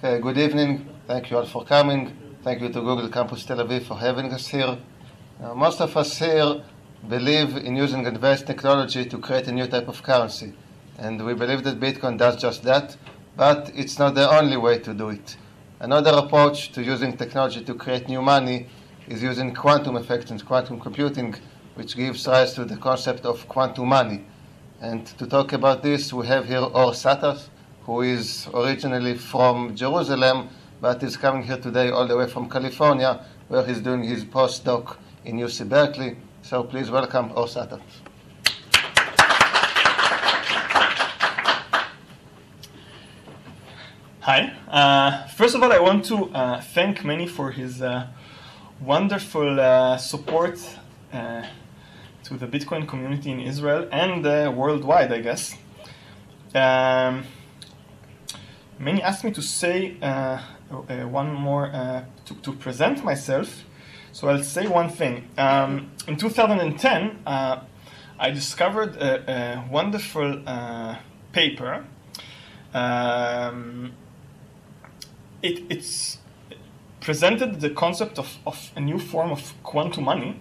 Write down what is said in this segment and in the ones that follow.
Okay, good evening. Thank you all for coming. Thank you to Google Campus Tel Aviv for having us here. Most of us here believe in using advanced technology to create a new type of currency. And we believe that Bitcoin does just that, but it's not the only way to do it. Another approach to using technology to create new money is using quantum effects and quantum computing, which gives rise to the concept of quantum money. And to talk about this, we have here Sattath, who is originally from Jerusalem, but is coming here today all the way from California, where he's doing his postdoc in UC Berkeley. So please welcome Sattath. Hi. First of all, I want to thank Manny for his wonderful support to the Bitcoin community in Israel and worldwide, I guess. Manny asked me to say one more, to present myself, so I'll say one thing. In 2010, I discovered a wonderful paper. It's presented the concept of a new form of quantum money.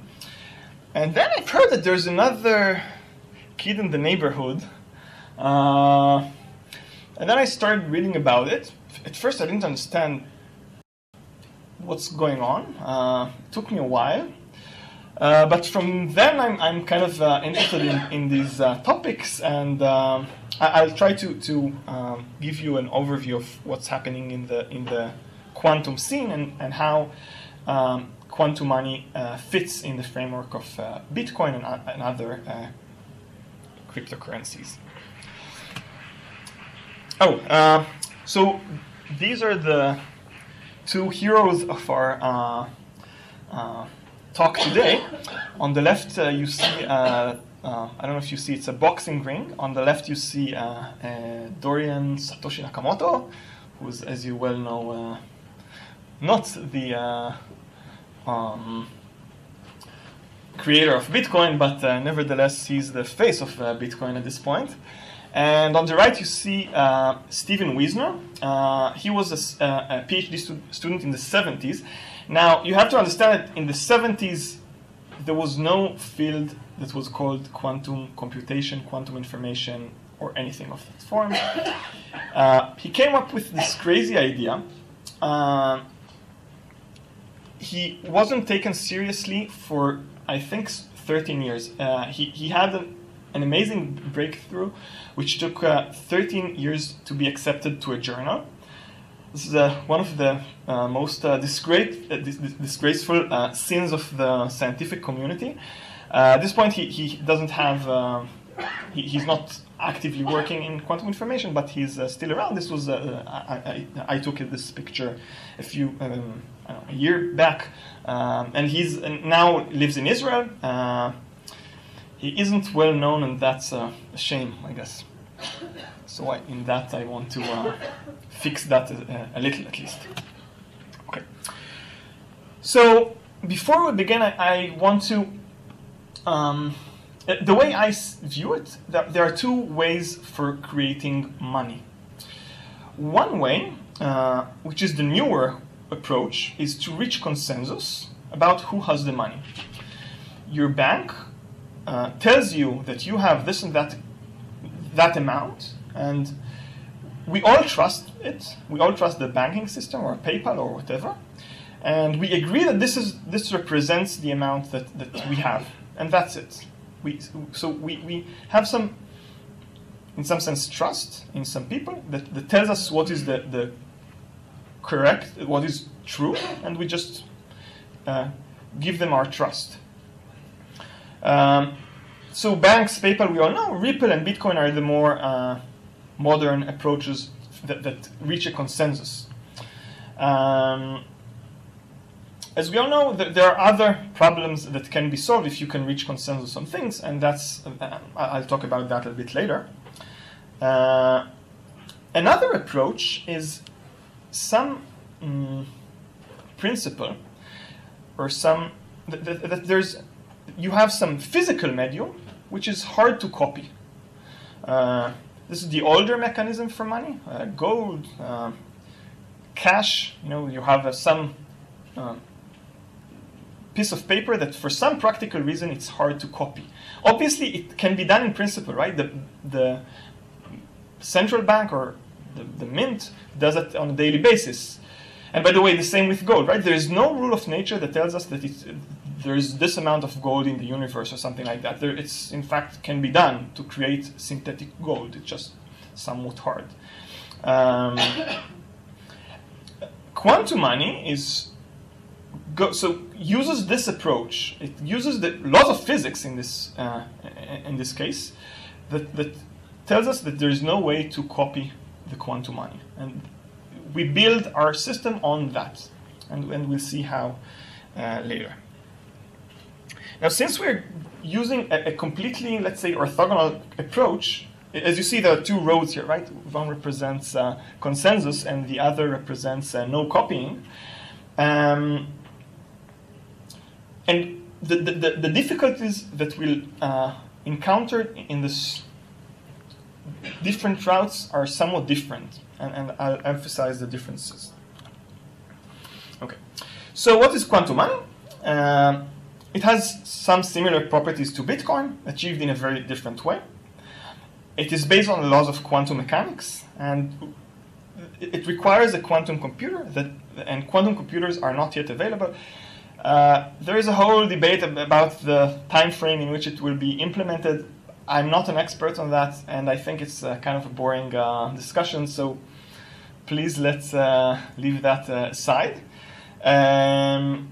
And then I've heard that there's another kid in the neighborhood. And then I started reading about it. At first I didn't understand what's going on. It took me a while. But from then I'm kind of interested in these topics, and I'll try to give you an overview of what's happening in the quantum scene and how quantum money fits in the framework of Bitcoin and other cryptocurrencies. So these are the two heroes of our talk today. On the left, you see, I don't know if you see, it's a boxing ring. On the left, you see Dorian Satoshi Nakamoto, who's, as you well know, not the creator of Bitcoin, but nevertheless, he's the face of Bitcoin at this point. And on the right, you see Stephen Wiesner. He was a PhD student in the 70s. Now, you have to understand that in the 70s, there was no field that was called quantum computation, quantum information, or anything of that form. He came up with this crazy idea. He wasn't taken seriously for, I think, 13 years. He had an amazing breakthrough, which took 13 years to be accepted to a journal. This is one of the most disgraceful sins of the scientific community. At this point, he doesn't have, he's not actively working in quantum information, but he's still around. This was, I took this picture a year back, and he's now lives in Israel. He isn't well known, and that's a shame, I guess. So in that, I want to fix that a little, at least. Okay. So before we begin, I want to, the way I view it, there are two ways for creating money. One way, which is the newer approach, is to reach consensus about who has the money. Your bank tells you that you have this and that amount, and we all trust it. We all trust the banking system or PayPal or whatever, and we agree that this represents the amount that we have, and that's it. So we have some, in some sense, trust in some people that tells us what is the correct, what is true, and we just give them our trust. So banks, PayPal, we all know. Ripple and Bitcoin are the more modern approaches that reach a consensus. As we all know, there are other problems that can be solved if you can reach consensus on things, and that's I'll talk about that a bit later. Another approach is some principle or some that you have some physical medium which is hard to copy. This is the older mechanism for money: gold, cache, you have some piece of paper that for some practical reason it's hard to copy. Obviously, it can be done in principle, right? The central bank or the mint does it on a daily basis. And by the way, the same with gold, right? There is no rule of nature that tells us that there is this amount of gold in the universe or something like that. It's in fact can be done to create synthetic gold. It's just somewhat hard. Quantum money uses this approach. It uses the laws of physics in this case that tells us that there is no way to copy the quantum money, and we build our system on that, and we'll see how later. Now, since we're using a completely, let's say, orthogonal approach, as you see, there are two roads here, right? One represents consensus, and the other represents no copying. And the difficulties that we'll encounter in this different routes are somewhat different, and I'll emphasize the differences. Okay, so what is quantum money? It has some similar properties to Bitcoin, achieved in a very different way. It is based on the laws of quantum mechanics, and it requires a quantum computer, and quantum computers are not yet available. There is a whole debate about the time frame in which it will be implemented. I'm not an expert on that, and I think it's kind of a boring discussion, so please let's leave that aside. In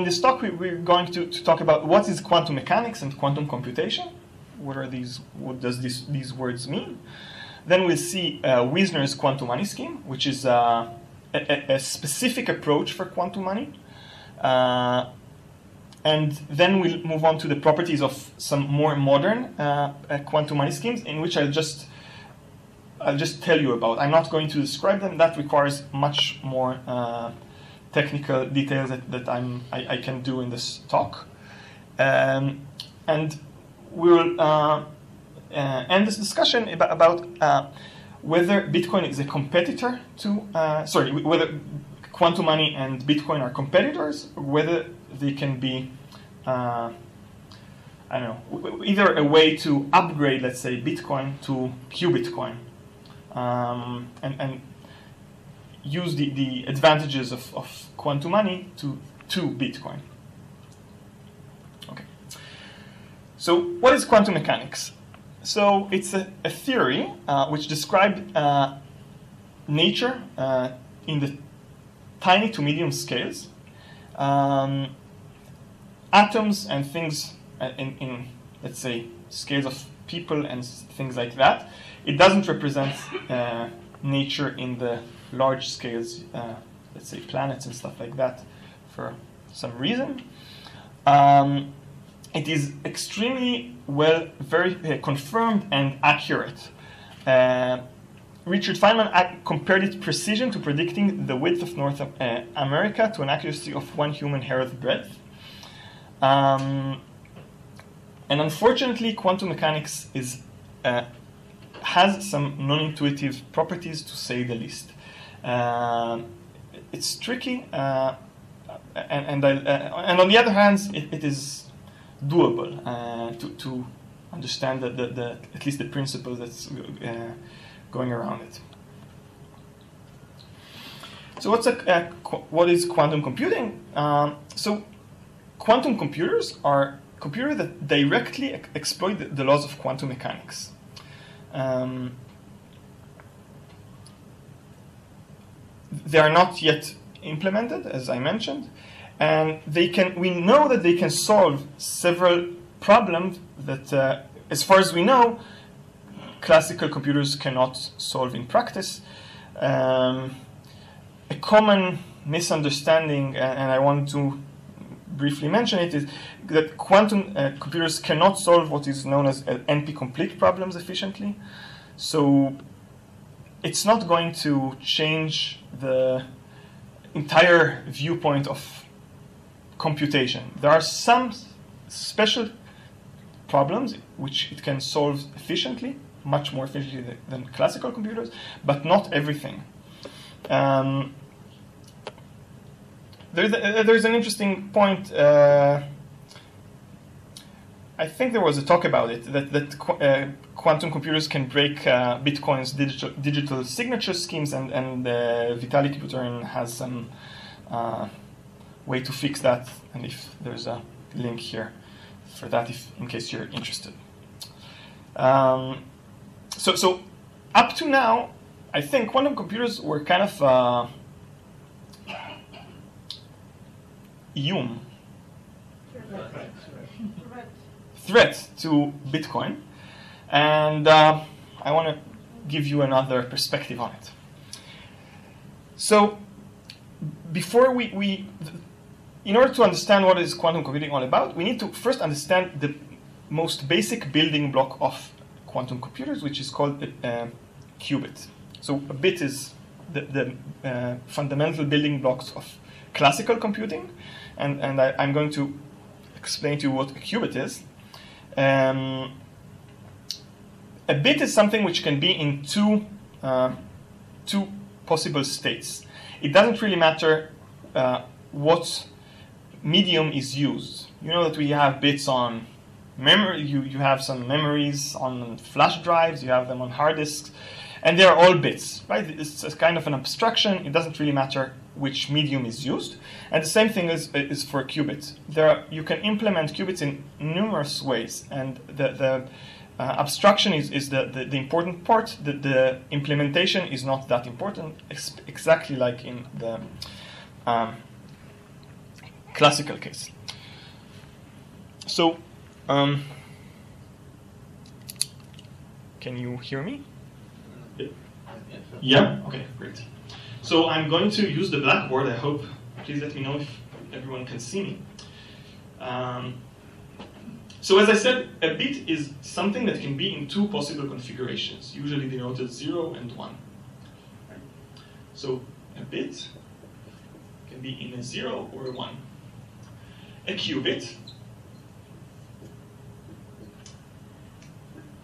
this talk, we're going to talk about what is quantum mechanics and quantum computation. What does these words mean? Then we'll see Wiesner's quantum money scheme, which is a specific approach for quantum money. And then we'll move on to the properties of some more modern quantum money schemes, in which I'll just tell you about. I'm not going to describe them. That requires much more technical details that I can do in this talk. And we'll end this discussion about whether Bitcoin is a competitor to, whether quantum money and Bitcoin are competitors, or whether they can be, either a way to upgrade, let's say, Bitcoin to QubitCoin, and use the advantages of quantum money to Bitcoin. Okay. So what is quantum mechanics? So it's a theory which describes nature in the tiny to medium scales, atoms and things in, let's say, scales of people and things like that. It doesn't represent nature in the large scales, let's say planets and stuff like that, for some reason. It is extremely very confirmed and accurate. Richard Feynman compared its precision to predicting the width of North America to an accuracy of 1 human hair's breadth. And unfortunately, quantum mechanics has some non-intuitive properties, to say the least. It's tricky, and on the other hand, it is doable to understand at least the principle that's going around it. So what is quantum computing? So quantum computers are computers that directly exploit the laws of quantum mechanics. They are not yet implemented, as I mentioned, and we know that they can solve several problems that, as far as we know, classical computers cannot solve in practice. A common misunderstanding, and I want to briefly mention it, is that quantum computers cannot solve what is known as NP-complete problems efficiently. So it's not going to change the entire viewpoint of computation. There are some special problems which it can solve efficiently, much more efficiently than classical computers, but not everything. There's an interesting point. I think there was a talk about it, that quantum computers can break Bitcoin's digital signature schemes, and Vitalik Buterin has some way to fix that, and if there's a link here for that, in case you're interested. So up to now, I think quantum computers were kind of threat to Bitcoin, and I want to give you another perspective on it. So before in order to understand what is quantum computing all about, we need to first understand the most basic building block of quantum computers, which is called a qubit. So a bit is the fundamental building blocks of classical computing, and I'm going to explain to you what a qubit is. A bit is something which can be in two possible states. It doesn't really matter what medium is used. You know that we have bits on memory. You have some memories on flash drives. You have them on hard disks, and they are all bits, right? It's a kind of an abstraction. It doesn't really matter which medium is used. And the same thing is for qubits. You can implement qubits in numerous ways, and the abstraction is the important part. The implementation is not that important, exactly like in the classical case. So, can you hear me? Yeah? Okay, great. So I'm going to use the blackboard, I hope. Please let me know if everyone can see me. So as I said, a bit is something that can be in two possible configurations, usually denoted 0 and 1. Right? So a bit can be in a 0 or a 1. A qubit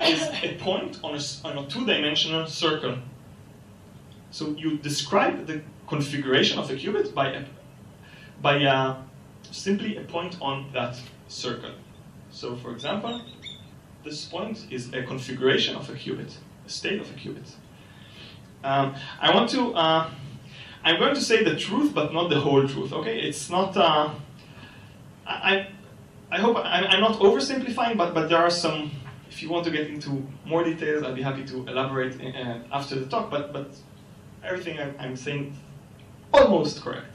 is a point on a two-dimensional circle. So you describe the configuration of a qubit by simply a point on that circle. So for example, this point is a configuration of a qubit, a state of a qubit. I'm going to say the truth, but not the whole truth. Okay, it's not. I hope I'm not oversimplifying, but there are some. If you want to get into more details, I'll be happy to elaborate after the talk. But everything I'm saying almost correct.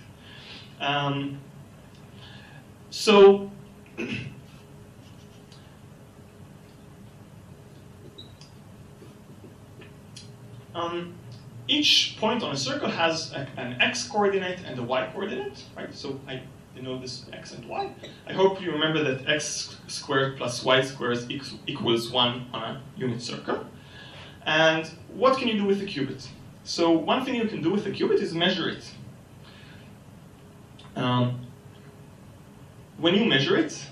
So. Each point on a circle has an x coordinate and a y coordinate, right? So I denote this x and y. I hope you remember that x squared plus y squared equals 1 on a unit circle. And what can you do with a qubit? So one thing you can do with a qubit is measure it. When you measure it,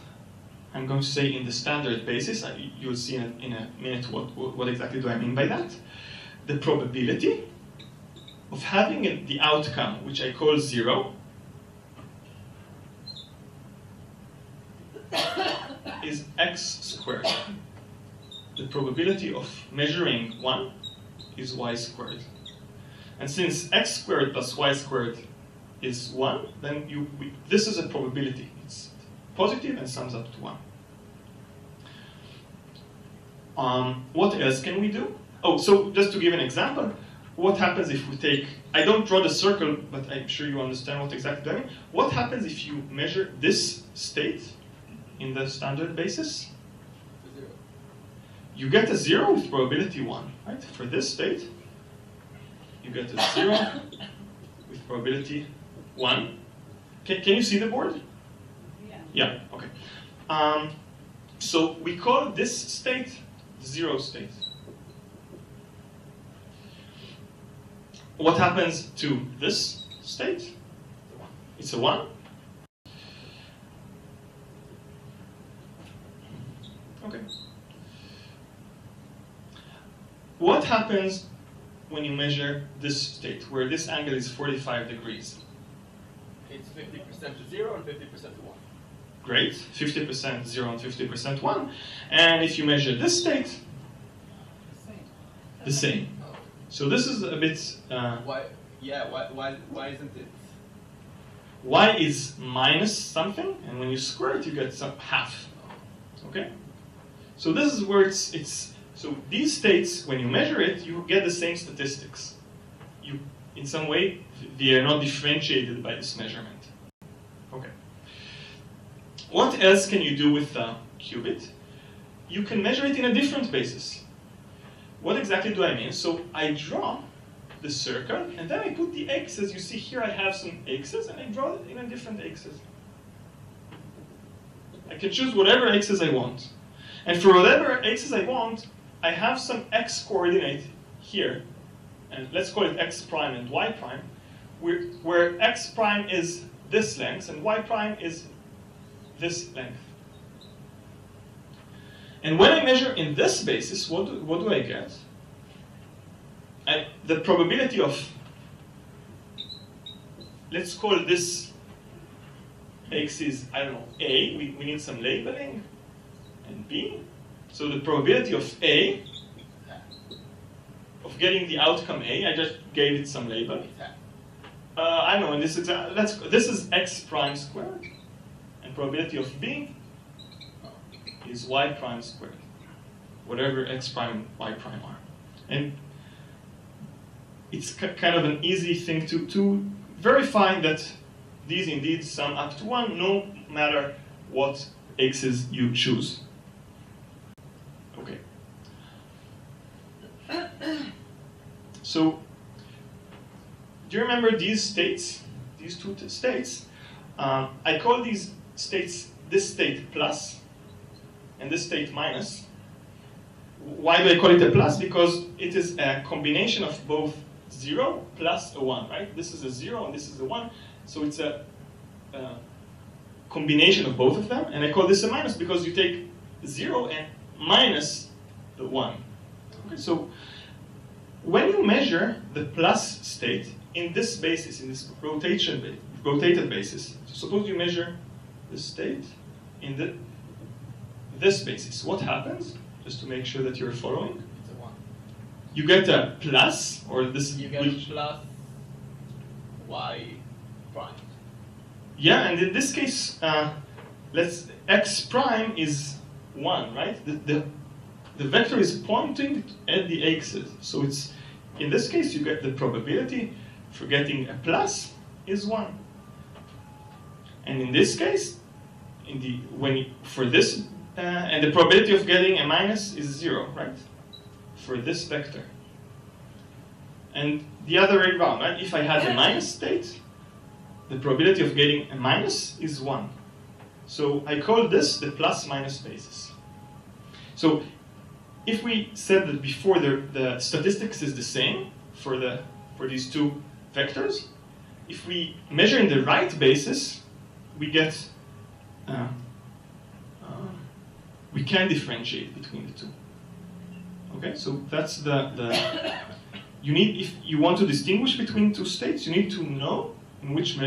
I'm going to say in the standard basis, you'll see in a minute what exactly do I mean by that. The probability of having the outcome, which I call 0, is x squared. The probability of measuring 1 is y squared. And since x squared plus y squared is 1, then this is a probability. It's positive and sums up to 1. What else can we do? Oh, so just to give an example, what happens if we take, I don't draw the circle, but I'm sure you understand what exactly I mean. What happens if you measure this state in the standard basis? 0. You get a 0 with probability 1, right? For this state, you get a 0 with probability 1. Can you see the board? Yeah, okay. So we call this state the 0 state. What happens to this state? It's a 1. Okay. What happens when you measure this state, where this angle is 45 degrees? It's 50% to 0 and 50% to 1. Great, 50% 0 and 50% 1. And if you measure this state, the same. So this is a bit... Why isn't it? Y is minus something, and when you square it, you get some half. Okay? So this is where it's so these states, when you measure it, you get the same statistics. You, in some way, they are not differentiated by this measurement. Okay. What else can you do with a qubit? You can measure it in a different basis. What exactly do I mean? So I draw the circle, and then I put the axes. You see here I have some axes, and I draw it in a different axis. I can choose whatever axis I want. And for whatever axis I want, I have some x coordinate here. And let's call it x prime and y prime, where x prime is this length, and y prime is this length. And when I measure in this basis, what do I get? The probability of, let's call this axis, I don't know, A. We need some labeling. And B. So the probability of A, of getting the outcome A, I just gave it some label. I don't know, in this example, this is x prime squared. And probability of B is y prime squared. Whatever x prime and y prime are. And it's kind of an easy thing to verify that these indeed sum up to 1, no matter what axis you choose. Okay. So, do you remember these states? These two states? I call these states, this state plus, and this state minus. Why do I call it a plus? Because it is a combination of both 0 plus a 1, right? This is a 0 and this is a 1. So it's a combination of both of them. And I call this a minus because you take 0 and minus the 1. Okay, so when you measure the plus state in this basis, in this rotated basis, so suppose you measure the state in this basis, what happens? Just to make sure that you're following. It's a 1. You get a plus, or this. You get plus y prime. Yeah, and in this case, x prime is 1, right? The vector is pointing at the axis. So it's, in this case, you get the probability for getting a plus is 1. And in this case, for this, and the probability of getting a minus is 0, right? For this vector. And the other way around, right? If I had a minus state, the probability of getting a minus is 1. So I call this the plus-minus basis. So if we said that before the statistics is the same for these two vectors, if we measure in the right basis, we get we can differentiate between the two. Okay, so that's you need, if you want to distinguish between two states, you need to know in which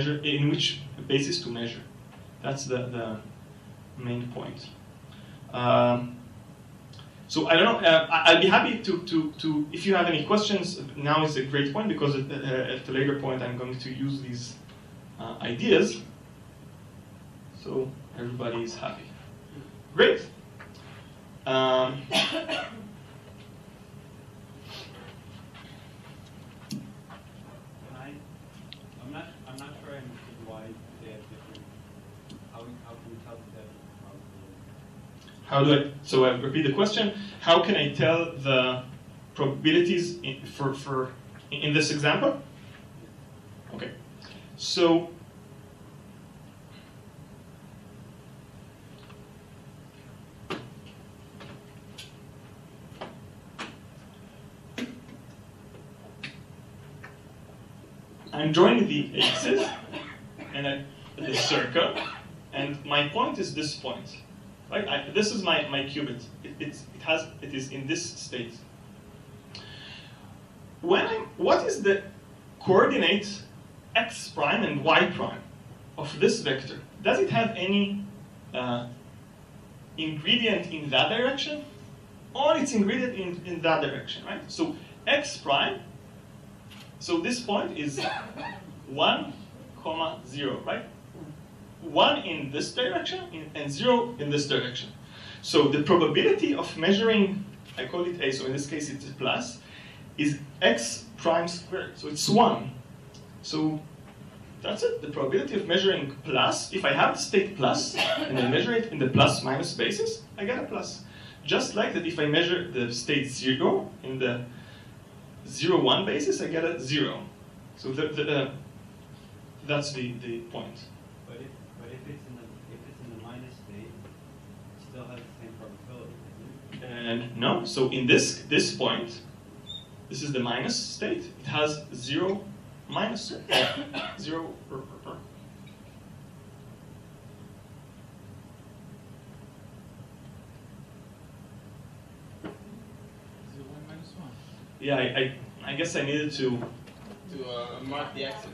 basis to measure. That's the main point. So I don't know. I'll be happy to if you have any questions. Now is a great point because at a later point I'm going to use these ideas. So everybody is happy. Great. I'm not sure I understood why they have different. How can we tell that? How do I? So I repeat the question. How can I tell the probabilities in this example? Okay. So. I'm drawing the axis and the circle, and my point is this point. Right? This is my qubit. It is in this state. What is the coordinate x prime and y prime of this vector? Does it have any ingredient in that direction? Or its ingredient in that direction, right? So x prime, so this point is 1, 0, right? 1 in this direction and 0 in this direction. So the probability of measuring, I call it A, so in this case it's a plus, is x prime squared. So it's 1. So that's it. The probability of measuring plus, if I have the state plus and I measure it in the plus minus basis, I get a plus. Just like that if I measure the state 0 in the 0, 1 basis, I get a 0. So that's the point. But if it's in the minus state, it still has the same probability, doesn't it? And no. So in this point, this is the minus state. It has 0 minus 0. Yeah, I guess I needed to mark the axis.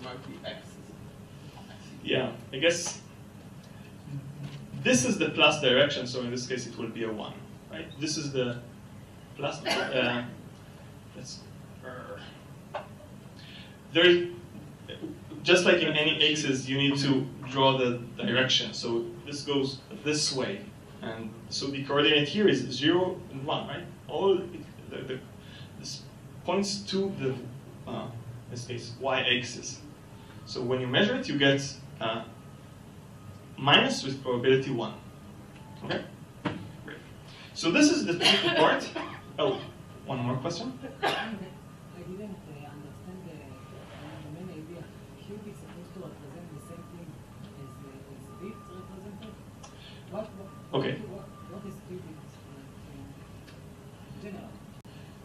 Mark the axis. Yeah, I guess this is the plus direction, so in this case it will be a 1, right? This is the plus. There, just like in any axis, you need to draw the direction. So this goes this way, and so the coordinate here is 0 and 1, right? This points to the in this case y-axis. So when you measure it, you get minus with probability 1. Okay? Great. So this is the tricky part. Oh, one more question? I didn't understand the main idea. Qubit is supposed to represent the same thing as bits represented? What is qubit in general?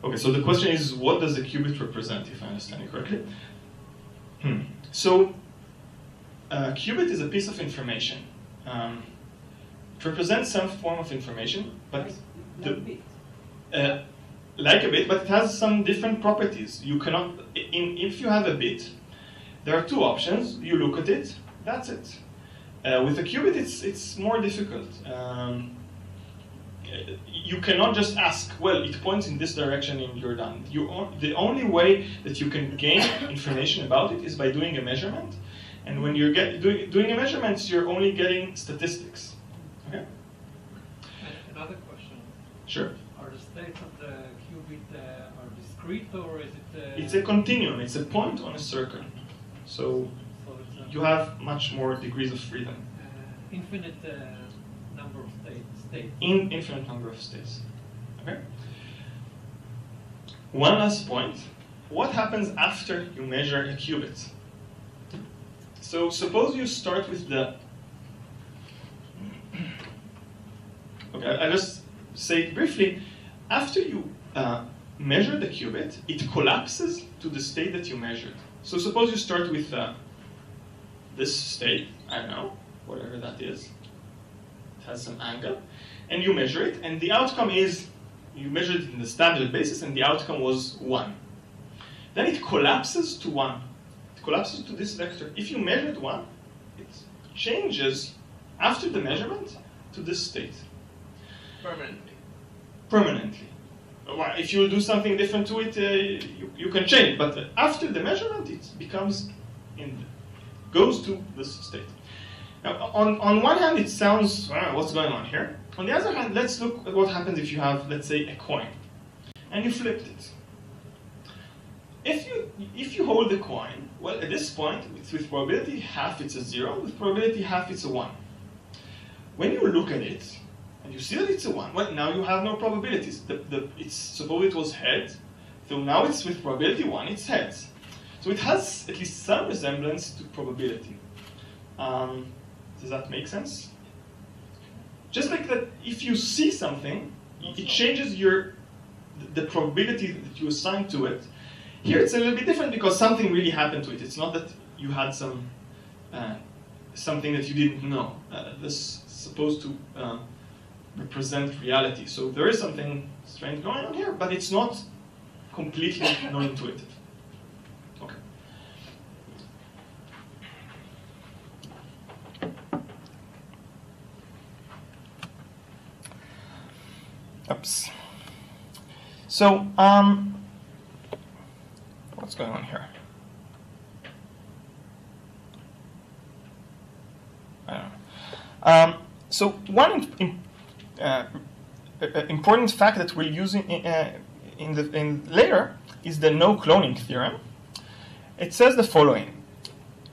Okay, so the question is, what does a qubit represent, if I understand it correctly? So, a qubit is a piece of information. It represents some form of information, but like a bit, but it has some different properties. You cannot, if you have a bit, there are two options. You look at it, that's it. With a qubit, it's more difficult. You cannot just ask, well, it points in this direction and you're done. The only way that you can gain information about it is by doing a measurement. And when you're doing a measurement, you're only getting statistics. Okay? Another question. Sure. Are the states of the qubit are discrete, or is it? It's a continuum. It's a point on a circle. So it's you have much more degrees of freedom. Infinite number of states. Infinite number of states. Okay. One last point. What happens after you measure a qubit? So suppose you start with the. Okay, I'll just say it briefly. After you measure the qubit, it collapses to the state that you measured. So suppose you start with this state. I don't know, whatever that is. It has some angle, and you measure it, and the outcome is, you measured it in the standard basis, and the outcome was 1. Then it collapses to 1. It collapses to this vector. If you measured 1, it changes after the measurement to this state. Permanently. Well, if you do something different to it, you can change, but after the measurement, it becomes goes to this state. Now, on one hand, it sounds, what's going on here? On the other hand, let's look at what happens if you have, let's say, a coin, and you flipped it. If you hold the coin, well, at this point, with probability half it's a 0, with probability half it's a 1. When you look at it, and you see that it's a 1, well, now you have no probabilities. Suppose it was heads, so now it's with probability 1, it's heads. So it has at least some resemblance to probability. Does that make sense? Just like that, if you see something, it changes the probability that you assign to it. Here it's a little bit different because something really happened to it. It's not that you had some something that you didn't know. This is supposed to represent reality. So there is something strange going on here, but it's not completely non-intuitive. Okay. Oops. So, what's going on here? I don't know. So one important fact that we'll use in later is the no cloning theorem. It says the following: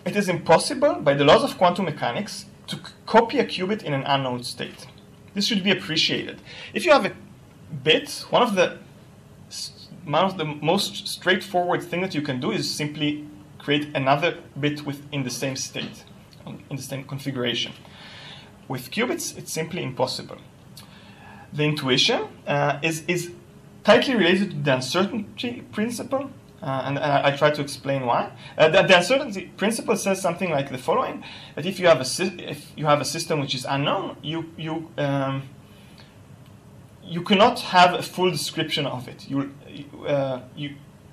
it is impossible by the laws of quantum mechanics to copy a qubit in an unknown state. This should be appreciated. If you have a bit, one of the most straightforward thing that you can do is simply create another bit within the same state, in the same configuration. With qubits, it's simply impossible. The intuition is tightly related to the uncertainty principle, and I try to explain why. The uncertainty principle says something like the following: that if you have a system which is unknown, you cannot have a full description of it.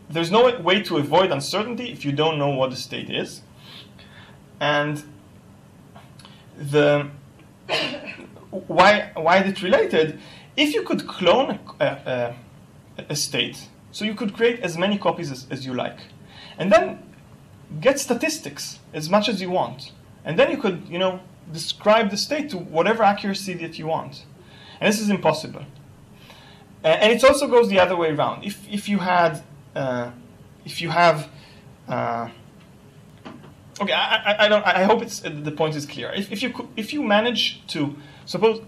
There's no way to avoid uncertainty if you don't know what the state is. And why is it related? If you could clone a state, so you could create as many copies as you like, and then get statistics as much as you want, and then you could, describe the state to whatever accuracy that you want. And this is impossible. And it also goes the other way around. If you have, okay, I hope the point is clear. If you manage to suppose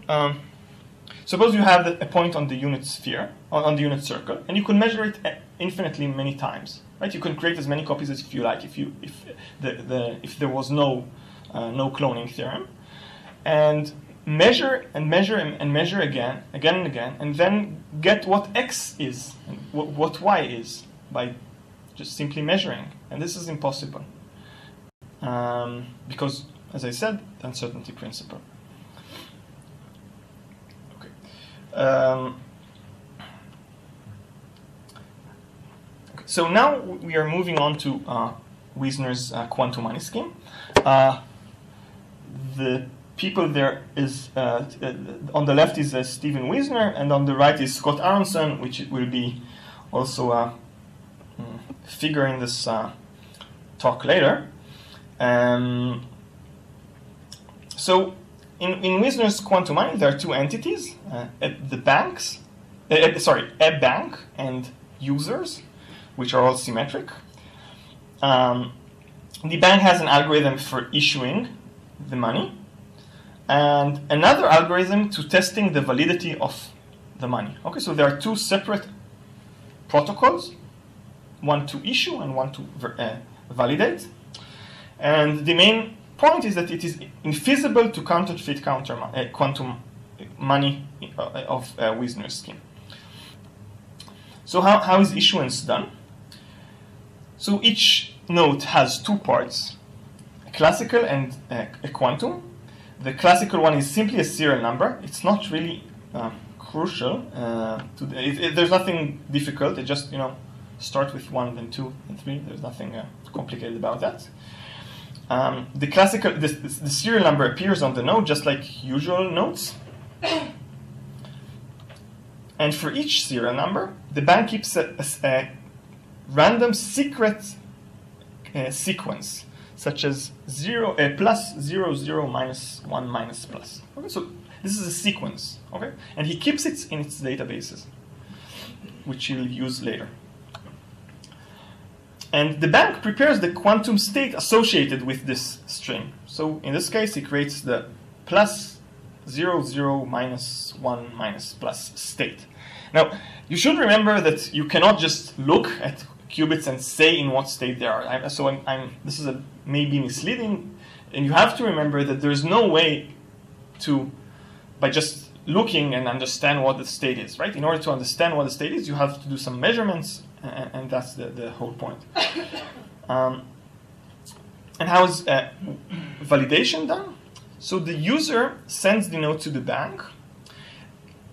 you have a point on the unit sphere, on the unit circle, and you can measure it infinitely many times, right? You can create as many copies as you like if there was no cloning theorem, and measure and measure and measure again and again, and then get what x is and what y is by just simply measuring. And this is impossible because, as I said, the uncertainty principle. Okay. So now we are moving on to Wiesner's quantum money scheme. The people there is, on the left is Stephen Wiesner, and on the right is Scott Aronson, which will be also a figure in this talk later. So in Wiesner's quantum money, there are two entities, the banks, a bank and users, which are all symmetric. The bank has an algorithm for issuing the money, and another algorithm to testing the validity of the money. Okay, so there are two separate protocols, one to issue and one to validate. And the main point is that it is infeasible to counterfeit quantum money of Wiesner's scheme. So how is issuance done? So each node has two parts, a classical and a quantum. The classical one is simply a serial number. It's not really crucial. There's nothing difficult. It just start with 1, then 2, then 3. There's nothing complicated about that. The serial number appears on the node just like usual nodes. And for each serial number, the bank keeps a random secret sequence, such as plus 0, 0, minus 1, minus plus. Okay, so this is a sequence, okay? And he keeps it in its databases, which he'll use later. And the bank prepares the quantum state associated with this string. So in this case, he creates the plus 0, 0, minus 1, minus plus state. Now, you should remember that you cannot just look at qubits and say in what state they are. This is maybe misleading, and you have to remember that there is no way to, by just looking and understand what the state is, right? In order to understand what the state is, you have to do some measurements, and that's the whole point. And how is validation done? So the user sends the note to the bank,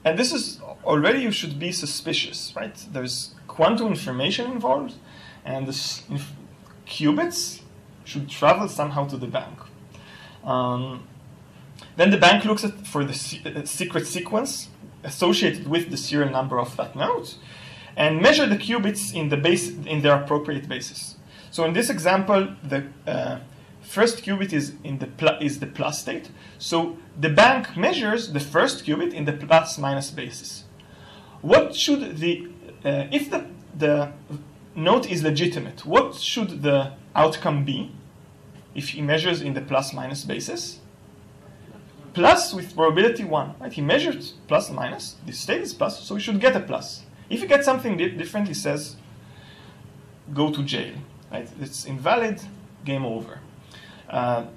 and this is already you should be suspicious, right? There's quantum information involved, and the qubits should travel somehow to the bank. Then the bank looks for the secret sequence associated with the serial number of that note, and measure the qubits in their appropriate basis. So in this example, the first qubit is the plus state. So the bank measures the first qubit in the plus-minus basis. What should if the note is legitimate, what should the outcome be if he measures in the plus-minus basis? Plus with probability 1, right? He measured plus and minus. The state is plus, so he should get a plus. If he gets something different, he says, go to jail, right? It's invalid, game over. And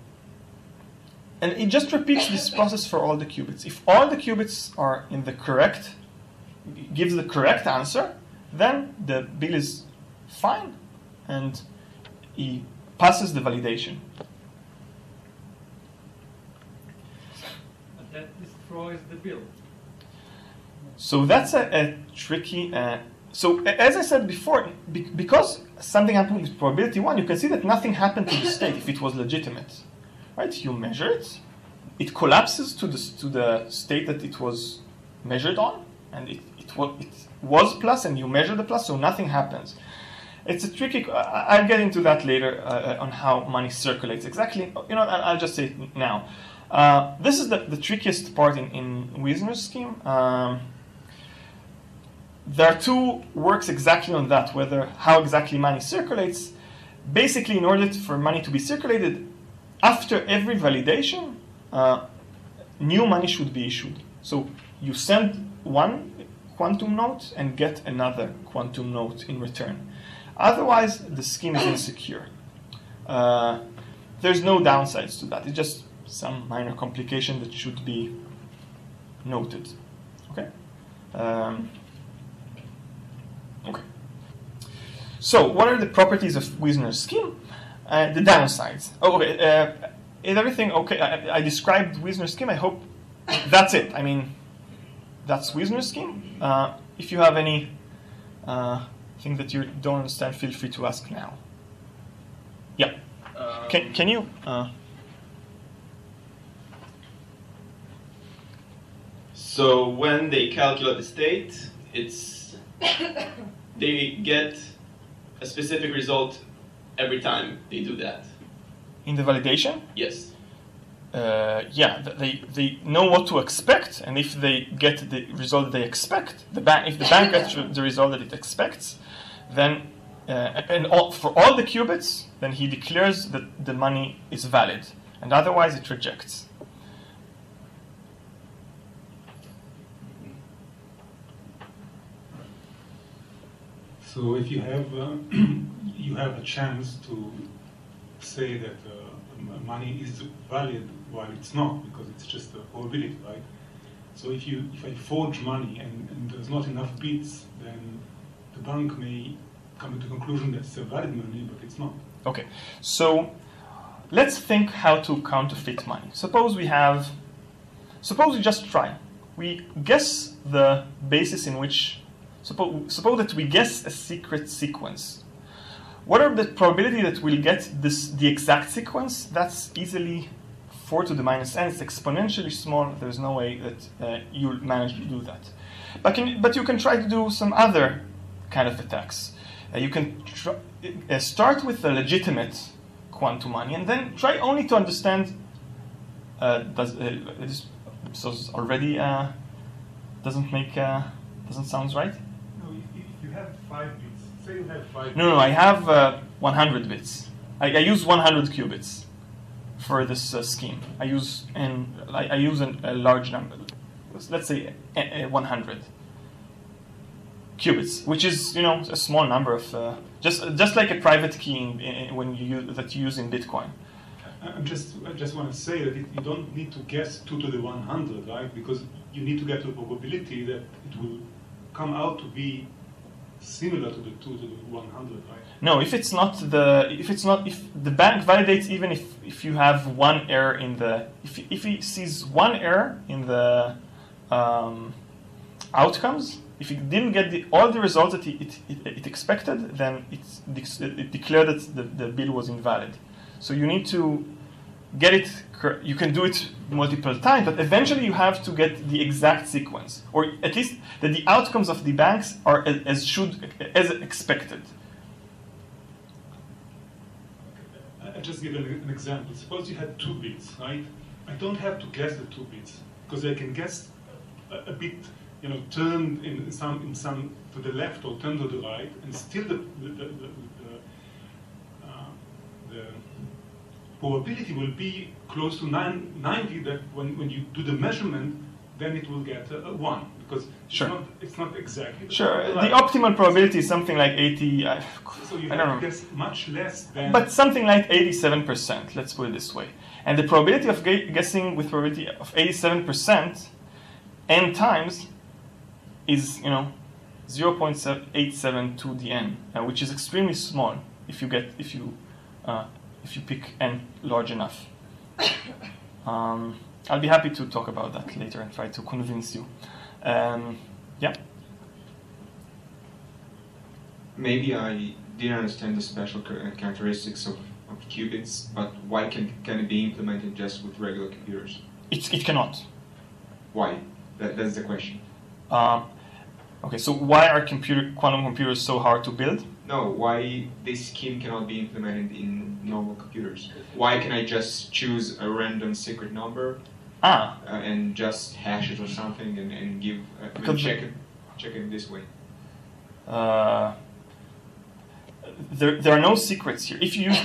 it just repeats this process for all the qubits. If all the qubits are in the correct, gives the correct answer, then the bill is fine, and he passes the validation. That destroys the bill. So that's a tricky. So as I said before, because something happened with probability 1, you can see that nothing happened to the state if it was legitimate, right? You measure it, it collapses to the state that it was measured on, and it was plus, and you measure the plus, so nothing happens. It's a tricky. I'll get into that later on how money circulates exactly. You know, I'll just say it now. This is the trickiest part in Wiesner's scheme. There are two works exactly on that, how exactly money circulates. Basically, in order for money to be circulated, after every validation, new money should be issued. So you send one quantum note and get another quantum note in return. Otherwise, the scheme is insecure. There's no downsides to that. It's just some minor complication that should be noted. Okay. Okay. So, what are the properties of Wiesner's scheme? The downsides. Oh, okay. Is everything okay? I described Wiesner's scheme. I hope that's it. I mean, that's Wiesner's scheme. If you have any thing that you don't understand, feel free to ask now. Yeah. Can you? So when they calculate the state, they get a specific result every time they do that. In the validation? Yes. Yeah, they know what to expect, and if they get the result they expect, if the bank gets the result that it expects, then for all the qubits, then he declares that the money is valid, and otherwise it rejects. So if you have you have a chance to say that money is valid while it's not, because it's just a probability, right? So if I forge money and there's not enough bits, then the bank may come to the conclusion that it's a valid money, but it's not. Okay, so let's think how to counterfeit money. Suppose we just try. We guess the basis in which, suppose that we guess a secret sequence. What are the probability that we'll get the exact sequence? That's easily 4 to the minus n. It's exponentially small. There's no way that you'll manage to do that. But you can try to do some other kind of attacks. You can start with a legitimate quantum money, and then try only to understand. This already doesn't sound right. No, if you have 5 bits. Say you have 5 bits. No, I have 100 bits. I use 100 qubits for this scheme. I use a large number. Let's say 100 qubits, which is a small number of just like a private key that you use in Bitcoin. I just want to say that you don't need to guess 2 to the 100, right? Because you need to get to a probability that it will come out to be similar to the 2 to the 100, right? No, if the bank validates even if you have one error in the, if he sees one error in the outcomes, if it didn't get all the results that it expected, then it declared that the bill was invalid. So you need to get it. You can do it multiple times, but eventually you have to get the exact sequence, or at least that the outcomes of the banks are as expected. I'll just give an example. Suppose you had 2 bits, right? I don't have to guess the 2 bits because I can guess a bit, you know, turn in some to the left or turn to the right, and still the probability will be close to 90 that when you do the measurement, then it will get a 1 because it's not exactly. Sure, the optimal probability is something like 80. So you have to guess much less than. But something like 87%. Let's put it this way. And the probability of guessing with probability of 87% n times is 0.872 to the n, which is extremely small if you pick n large enough. I'll be happy to talk about that later and try to convince you. Yeah? Maybe I didn't understand the special characteristics of qubits, but why can it be implemented just with regular computers? It cannot. Why? That's the question. Okay, so why are quantum computers so hard to build? No, why this scheme cannot be implemented in normal computers? Why can I just choose a random secret number and just hash it or something and give check it this way? There are no secrets here. If you use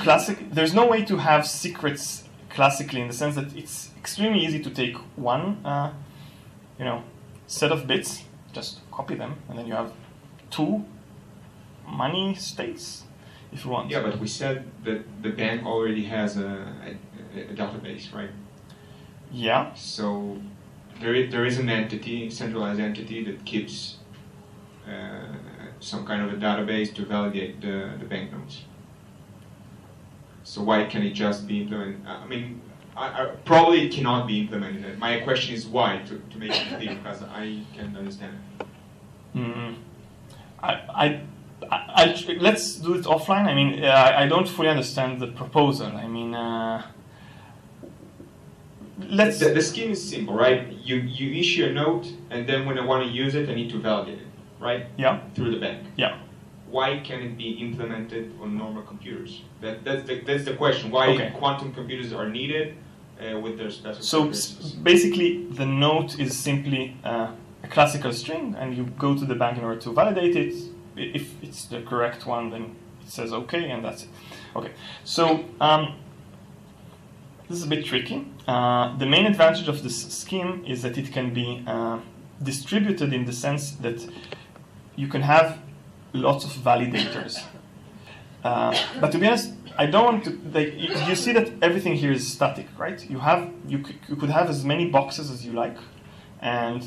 there's no way to have secrets classically in the sense that it's extremely easy to take one set of bits, just copy them, and then you have 2 money states, if you want. Yeah, but we said that the bank already has a database, right? Yeah. So there is an entity, centralized entity, that keeps some kind of a database to validate the banknotes. So why can it just be implemented? I mean, probably it cannot be implemented. My question is why, to make it clear, because I can't understand it. Let's do it offline. I mean, I don't fully understand the proposal. I mean, The scheme is simple, right? You issue a note, and then when I want to use it, I need to validate it, right? Yeah. Through the bank. Yeah. Why can it be implemented on normal computers? That's the question. Why quantum computers are needed with their special. So basically, the note is simply a classical string, and you go to the bank in order to validate it. If it's the correct one, then it says OK, and that's it. Okay. So this is a bit tricky. The main advantage of this scheme is that it can be distributed in the sense that you can have lots of validators. But to be honest, I don't want to. You see that everything here is static, right? You could have as many boxes as you like, and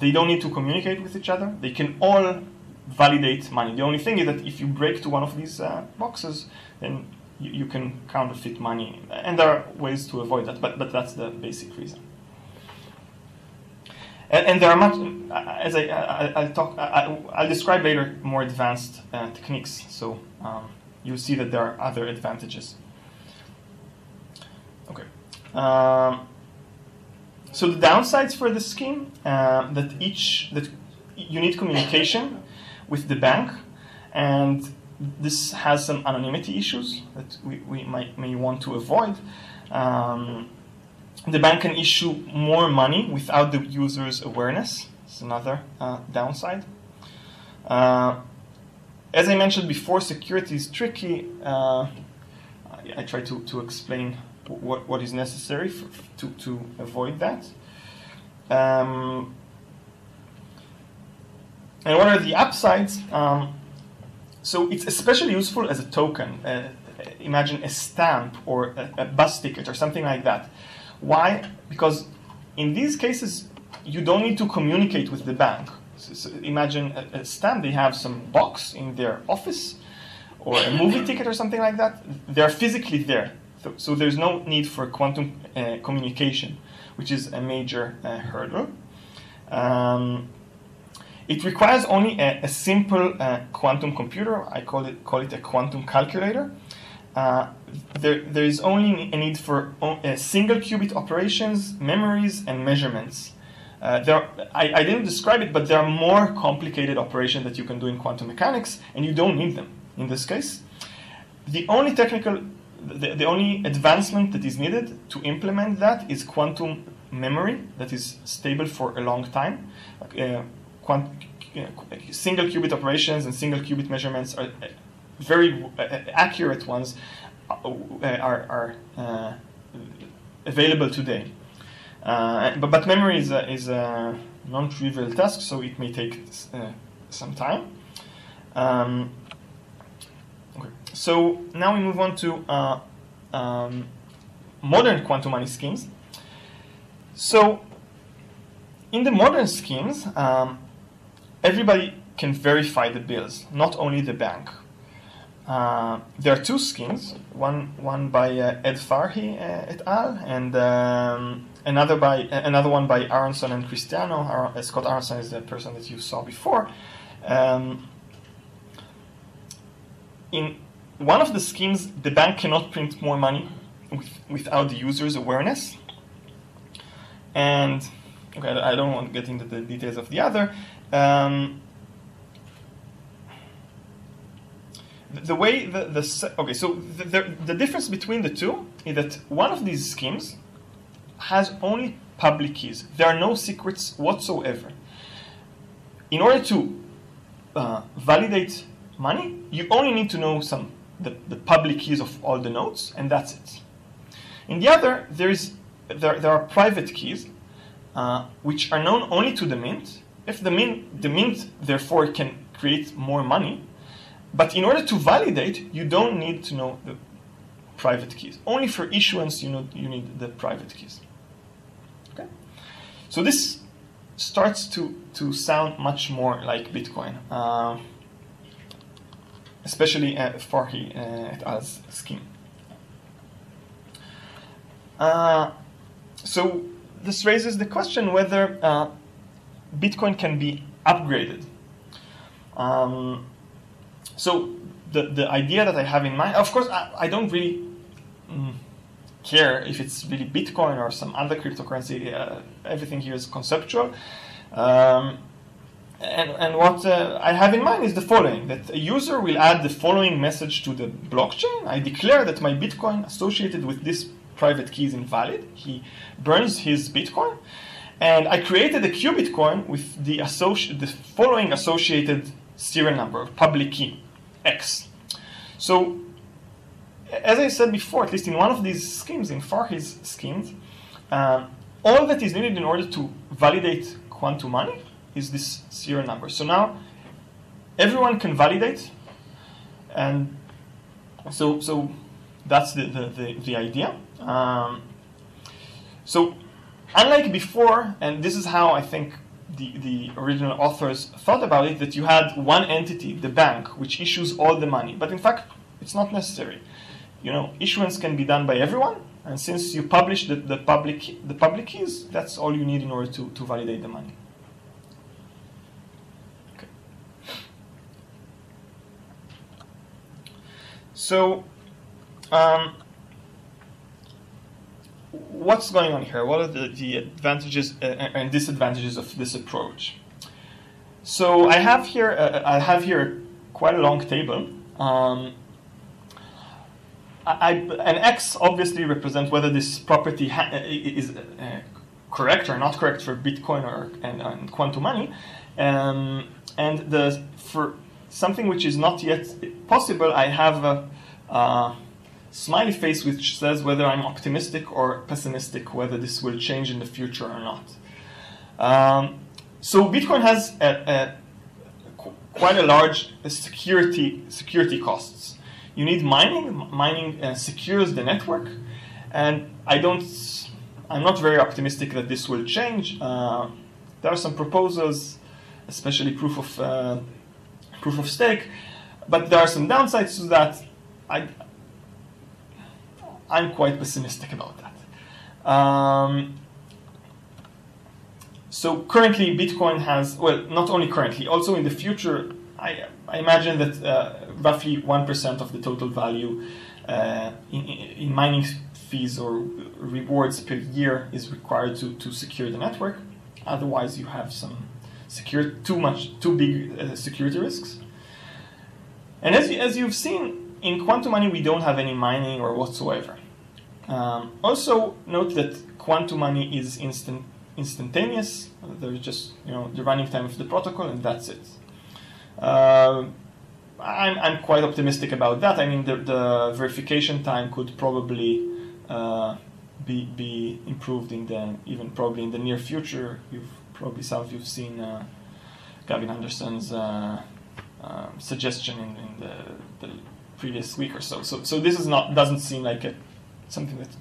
they don't need to communicate with each other. They can all validate money. The only thing is that if you break to one of these boxes, then you can counterfeit money, and there are ways to avoid that. But that's the basic reason. And there are much, as I'll describe later, more advanced techniques. So you'll see that there are other advantages. Okay. So the downsides for this scheme that you need communication with the bank, and this has some anonymity issues that we may want to avoid. The bank can issue more money without the user's awareness. It's another downside. As I mentioned before, security is tricky. I try to explain what is necessary to avoid that. And what are the upsides? So it's especially useful as a token. Imagine a stamp or a bus ticket or something like that. Why? Because in these cases, you don't need to communicate with the bank. So imagine a stamp, they have some box in their office, or a movie ticket or something like that. They're physically there. So there's no need for quantum communication, which is a major hurdle. It requires only a simple quantum computer. I call it a quantum calculator. There is only a need for single qubit operations, memories, and measurements. I didn't describe it, but there are more complicated operations that you can do in quantum mechanics, and you don't need them in this case. The only the only advancement that is needed to implement that is quantum memory that is stable for a long time. Single qubit operations and single qubit measurements are very accurate ones are available today. But memory is a non-trivial task, so it may take some time. Okay. So now we move on to modern quantum money schemes. So in the modern schemes, everybody can verify the bills, not only the bank. There are two schemes, one by Ed Farhi et al. And another one by Aronson and Cristiano. Scott Aronson is the person that you saw before. In one of the schemes, the bank cannot print more money without the user's awareness. And okay, I don't want to get into the details of the other. The way the difference between the two is that one of these schemes has only public keys. There are no secrets whatsoever. In order to validate money, you only need to know the public keys of all the nodes, and that's it. In the other, there are private keys, which are known only to the mint. If the mint therefore can create more money, but in order to validate, you don't need to know the private keys. Only for issuance you need the private keys. Okay, so this starts to sound much more like Bitcoin, especially Farhi et al.'s scheme. So this raises the question whether Bitcoin can be upgraded. So the idea that I have in mind, of course, I don't really care if it's really Bitcoin or some other cryptocurrency. Everything here is conceptual. And what I have in mind is the following, that a user will add the following message to the blockchain. I declare that my Bitcoin associated with this private key is invalid. He burns his Bitcoin. And I created a QubitCoin with the following associated serial number, public key, X. So, as I said before, at least in one of these schemes, in Farhi's schemes, all that is needed in order to validate quantum money is this serial number. So now, everyone can validate, and so that's the idea. So, unlike before, and this is how I think the original authors thought about it, that you had one entity, the bank, which issues all the money. But in fact, it's not necessary. Issuance can be done by everyone, and since you publish the public keys, that's all you need in order to validate the money. Okay. So, what's going on here? What are the advantages and disadvantages of this approach? So I have here quite a long table. An X obviously represents whether this property is correct or not correct for Bitcoin and quantum money, and for something which is not yet possible, I have a smiley face which says whether I'm optimistic or pessimistic, whether this will change in the future or not. So Bitcoin has quite a large security costs. You need mining. Mining secures the network, and I'm not very optimistic that this will change. There are some proposals especially proof of stake. But there are some downsides to that. I'm quite pessimistic about that. So currently, Bitcoin has, well, not only currently, also in the future, I imagine that roughly 1% of the total value in mining fees or rewards per year is required to secure the network. Otherwise, you have some too big security risks. And as you've seen, in quantum money, we don't have any mining or whatsoever. Also, note that quantum money is instantaneous. There's just the running time of the protocol, and that's it. I'm quite optimistic about that. I mean, the verification time could probably be improved even probably in the near future. Some of you've seen Gavin Anderson's suggestion in the previous week or so. So this doesn't seem like something that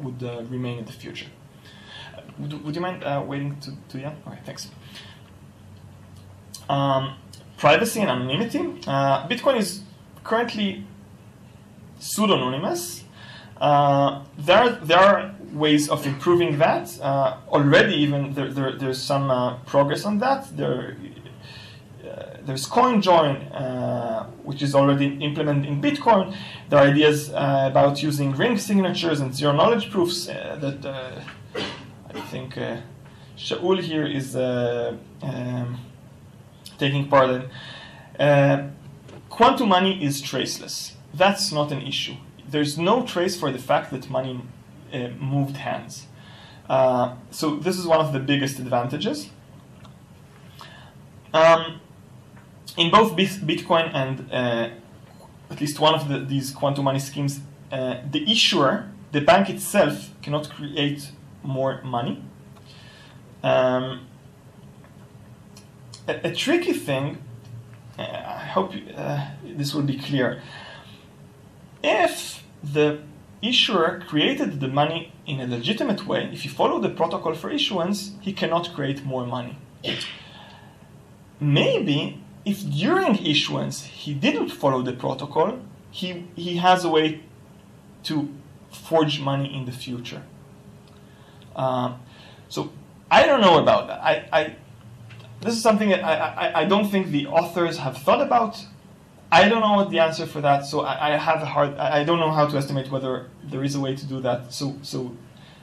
would remain in the future. Would you mind waiting to Jan? Okay, thanks. Privacy and anonymity. Bitcoin is currently pseudonymous. There are ways of improving that. Already, even there's some progress on that. There's CoinJoin, which is already implemented in Bitcoin. There are ideas about using ring signatures and zero-knowledge proofs that I think Shaul here is taking part in. Quantum money is traceless. That's not an issue. There's no trace for the fact that money moved hands. So this is one of the biggest advantages. In both Bitcoin and at least one of these quantum money schemes, the issuer, the bank itself, cannot create more money. A tricky thing, I hope this will be clear. If the issuer created the money in a legitimate way, if you follow the protocol for issuance, he cannot create more money. Maybe if during issuance he didn't follow the protocol, he has a way to forge money in the future. So I don't know about that. This is something that I don't think the authors have thought about. I don't know what the answer for that, so I don't know how to estimate whether there is a way to do that, so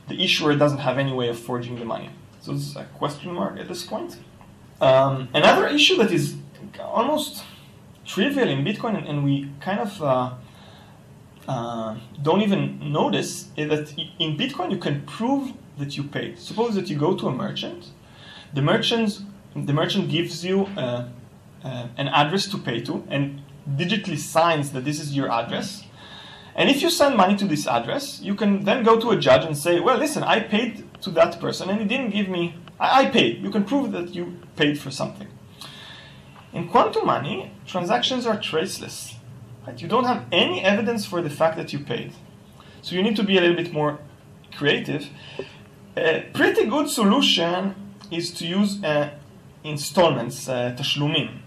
the issuer doesn't have any way of forging the money. So this is a question mark at this point. Another issue that is almost trivial in Bitcoin, and we kind of don't even notice, is that in Bitcoin you can prove that you paid. Suppose that you go to a merchant, the merchant gives you an address to pay to, and digitally signs that this is your address. And if you send money to this address, you can then go to a judge and say, well, listen, I paid to that person and he didn't give me, I paid. You can prove that you paid for something. In quantum money, transactions are traceless. Right? You don't have any evidence for the fact that you paid. So you need to be a little bit more creative. A pretty good solution is to use installments, tashlumim.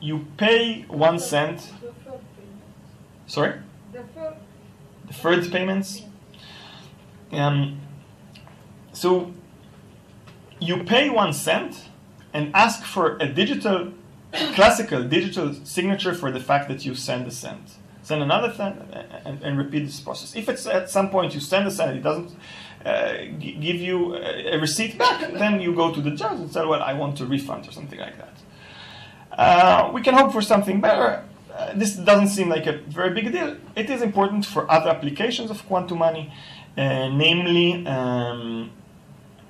You pay 1 cent. Sorry? Deferred payments. So you pay 1 cent and ask for a classical digital signature for the fact that you send a cent. Send another cent and repeat this process. If it's at some point you send a cent, it doesn't give you a receipt back, then you go to the judge and say, well, I want a refund or something like that. We can hope for something better. This doesn't seem like a very big deal. It is important for other applications of quantum money, namely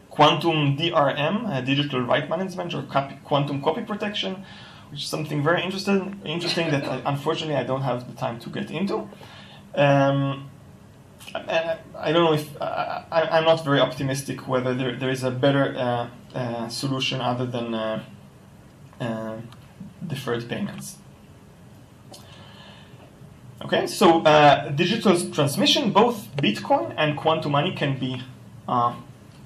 quantum DRM, digital right management, or quantum copy protection, which is something very interesting that unfortunately I don't have the time to get into. I don't know if I'm not very optimistic whether there is a better solution other than deferred payments. Okay, so digital transmission, both Bitcoin and quantum money can be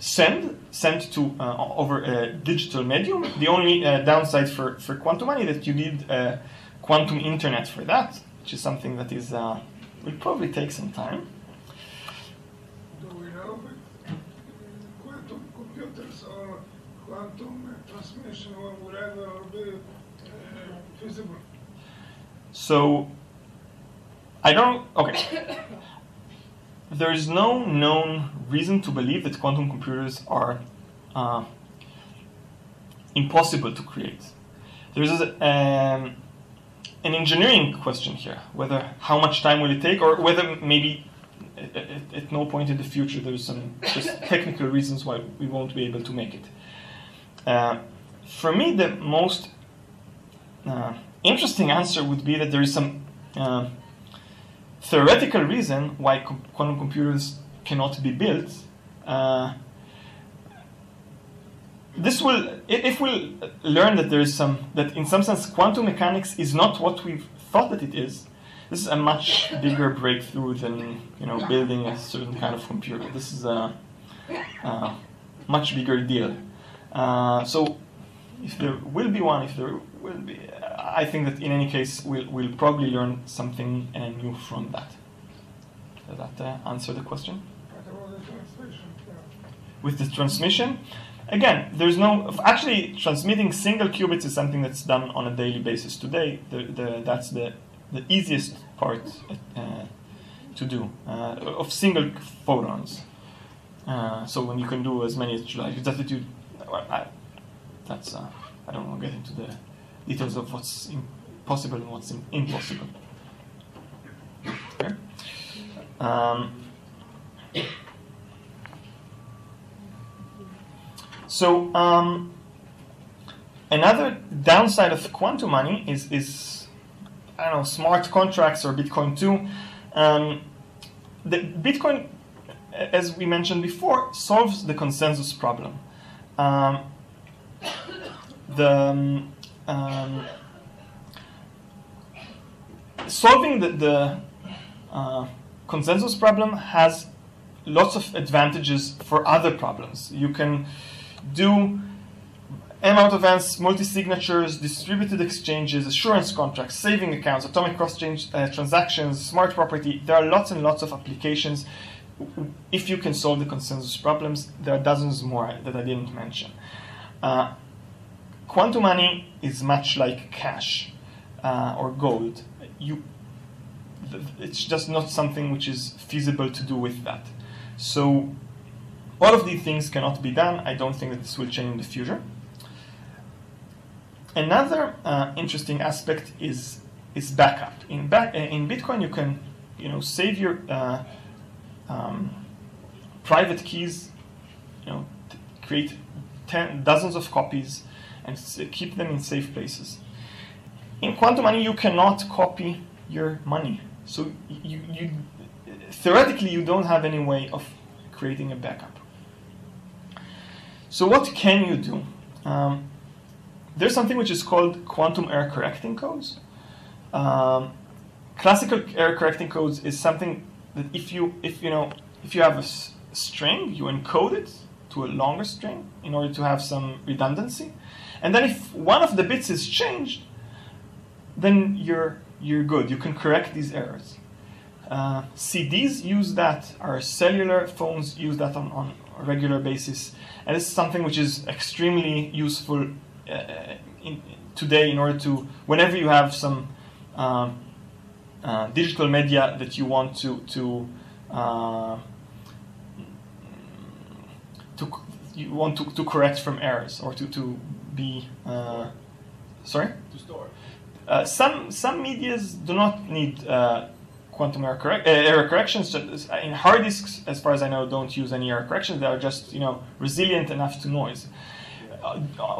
sent to over a digital medium. The only downside for quantum money that you need a quantum internet for that, which is something that is will probably take some time. Do we know if quantum computers or quantum transmission or whatever will be feasible? So, I don't. Okay. There is no known reason to believe that quantum computers are impossible to create. There is an engineering question here, whether how much time will it take, or whether maybe at no point in the future there's some just technical reasons why we won't be able to make it. For me, the most interesting answer would be that there is some theoretical reason why quantum computers cannot be built. This will, if we'll learn that there is that in some sense quantum mechanics is not what we've thought that it is, this is a much bigger breakthrough than building a certain kind of computer. This is a much bigger deal. So if there will be one, if there will be, I think that in any case we'll probably learn something new from that. Does that answer the question? What about the transmission? With the transmission, again, there's no. Actually, transmitting single qubits is something that's done on a daily basis today. That's the easiest part to do of single photons. So when you can do as many as you like, just that you. That's I don't want to get into the details of what's possible and what's impossible. Okay. So another downside of quantum money is I don't know, smart contracts or Bitcoin too. The Bitcoin, as we mentioned before, solves the consensus problem. Solving the consensus problem has lots of advantages for other problems. You can do M-out events, multi-signatures, distributed exchanges, assurance contracts, saving accounts, atomic cross-change transactions, smart property. There are lots and lots of applications. If you can solve the consensus problems, there are dozens more that I didn't mention. Quantum money is much like cash or gold. It's just not something which is feasible to do with that. So all of these things cannot be done. I don't think that this will change in the future. Another interesting aspect is backup. In Bitcoin, you can save your private keys, create dozens of copies and keep them in safe places. In quantum money, you cannot copy your money. So theoretically, you don't have any way of creating a backup. So what can you do? There's something which is called quantum error correcting codes. Classical error correcting codes is something that if you have a string, you encode it to a longer string in order to have some redundancy, and then if one of the bits is changed, then you're good. You can correct these errors. CDs use that. Our cellular phones use that on a regular basis, and this is something which is extremely useful today in order to, whenever you have some digital media that you want to correct from errors or to be sorry? To store. Some medias do not need quantum error corrections. In hard disks, as far as I know, don't use any error corrections. They are just resilient enough to noise.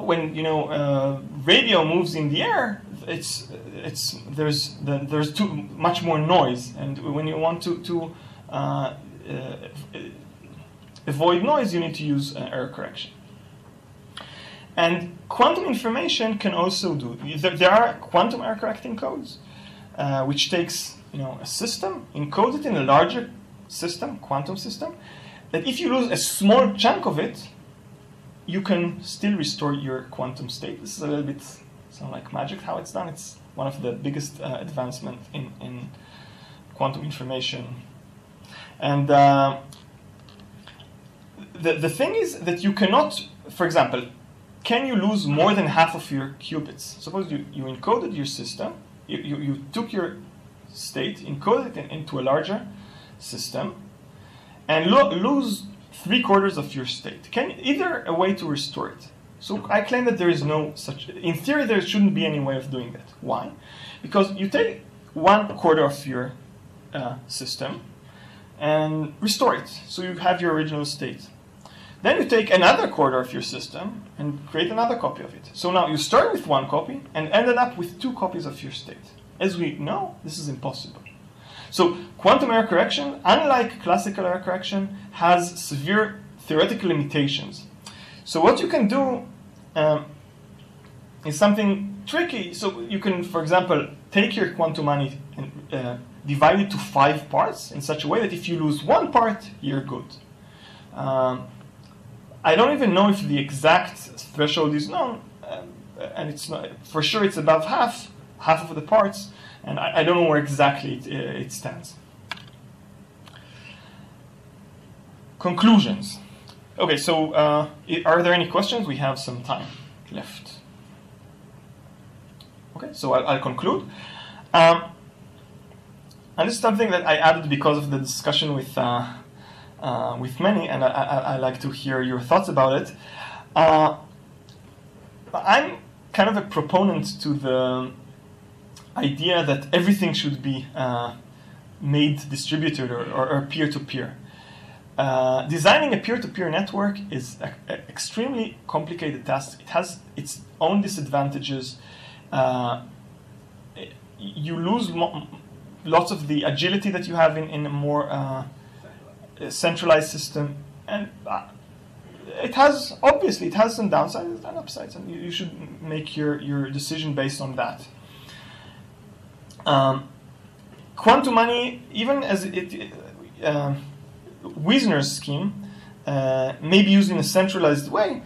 When radio moves in the air, there's too much more noise, and when you want to avoid noise, you need to use error correction. And quantum information can also do. There are quantum error correcting codes, which takes a system, encodes it in a larger system, quantum system, that if you lose a small chunk of it, you can still restore your quantum state. This is a little bit sound like magic how it's done. It's one of the biggest advancements in quantum information. And the thing is that you cannot, for example, can you lose more than half of your qubits? Suppose you encoded your system, you took your state, encoded it into a larger system, and lose 3/4 of your state. Either a way to restore it. So I claim that there is no such, in theory there shouldn't be any way of doing that. Why? Because you take 1/4 of your system and restore it, so you have your original state. Then you take another 1/4 of your system and create another copy of it. So now you start with 1 copy and ended up with 2 copies of your state. As we know, this is impossible. So quantum error correction, unlike classical error correction, has severe theoretical limitations. So what you can do is something tricky. So you can, for example, take your quantum money and divide it to 5 parts in such a way that if you lose 1 part, you're good. I don't even know if the exact threshold is known, and it's not, for sure it's above half of the parts, and I don't know where exactly it stands. Conclusions. Okay, so are there any questions? We have some time left. Okay, so I'll conclude. And this is something that I added because of the discussion with many, and I like to hear your thoughts about it. I'm kind of a proponent to the idea that everything should be made distributed or peer-to-peer. Designing a peer-to-peer network is an extremely complicated task. It has its own disadvantages. You lose lots of the agility that you have in a more centralized system, and it has some downsides and upsides, and you should make your decision based on that. Quantum money, even as Wiesner's scheme, may be used in a centralized way.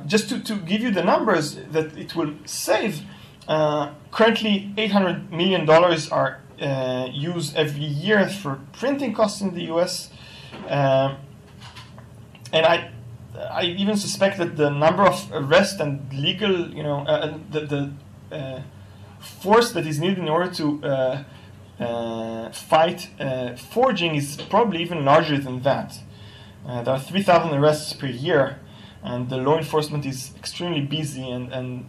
Just to give you the numbers that it will save, currently $800 million are used every year for printing costs in the US, and I even suspect that the number of arrests and legal, the force that is needed in order to fight forging is probably even larger than that. There are 3,000 arrests per year, and the law enforcement is extremely busy, and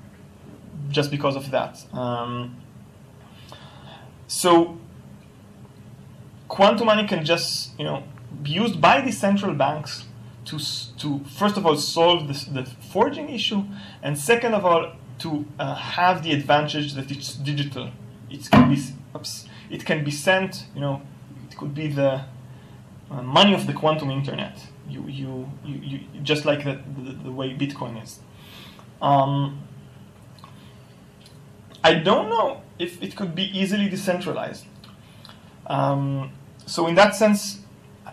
just because of that. So quantum money can just be used by the central banks to first of all solve the forging issue, and second of all to have the advantage that it's digital. It can be sent. It could be the money of the quantum internet. You just like the way Bitcoin is. I don't know if it could be easily decentralized. So in that sense,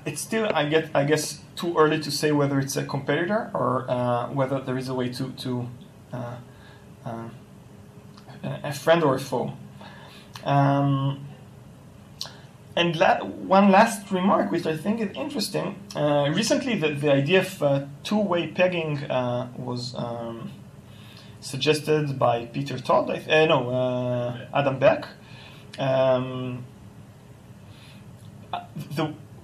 it's still, I guess, too early to say whether it's a competitor or whether there is a way to a friend or a foe. And one last remark, which I think is interesting. Recently, the idea of two-way pegging was suggested by Peter Todd. Adam Beck.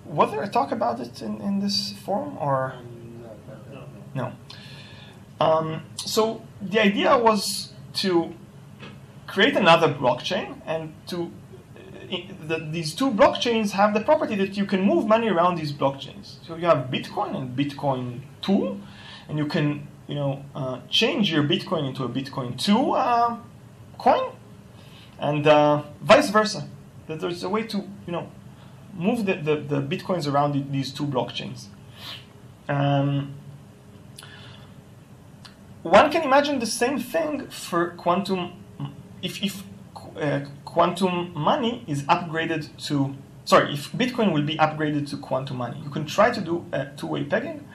Was there a talk about it in this forum, or no? So the idea was to create another blockchain, and these two blockchains have the property that you can move money around these blockchains. So you have Bitcoin and Bitcoin 2, and you can change your Bitcoin into a Bitcoin 2 coin, and vice versa. That there's a way to move the Bitcoins around these two blockchains. One can imagine the same thing for quantum. If quantum money is upgraded to if Bitcoin will be upgraded to quantum money, you can try to do two-way pegging.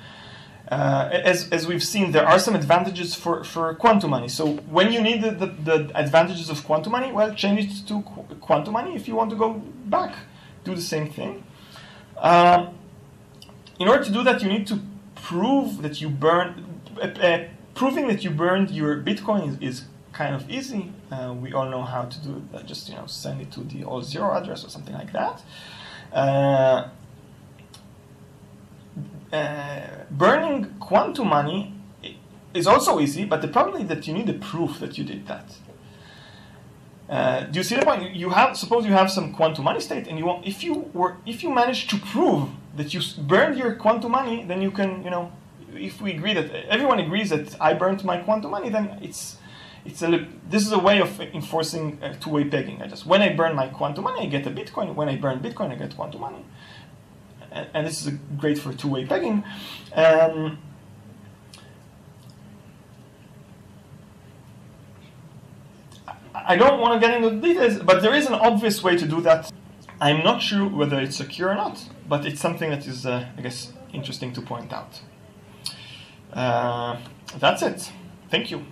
As we've seen, there are some advantages for quantum money. So when you need the advantages of quantum money, well, change it to quantum money. If you want to go back, do the same thing. In order to do that, you need to prove that you proving that you burned your Bitcoin is kind of easy. We all know how to do it. Just send it to the all zero address or something like that. Burning quantum money is also easy, but the problem is that you need a proof that you did that. Do you see the point? Suppose you have some quantum money state, and if you manage to prove that you burned your quantum money, then you can, if we agree that everyone agrees that I burnt my quantum money, then this is a way of enforcing two-way pegging. When I burn my quantum money, I get a Bitcoin. When I burn Bitcoin, I get quantum money. And this is great for two-way pegging. I don't want to get into the details, but there is an obvious way to do that. I'm not sure whether it's secure or not, but it's something that is, I guess, interesting to point out. That's it. Thank you.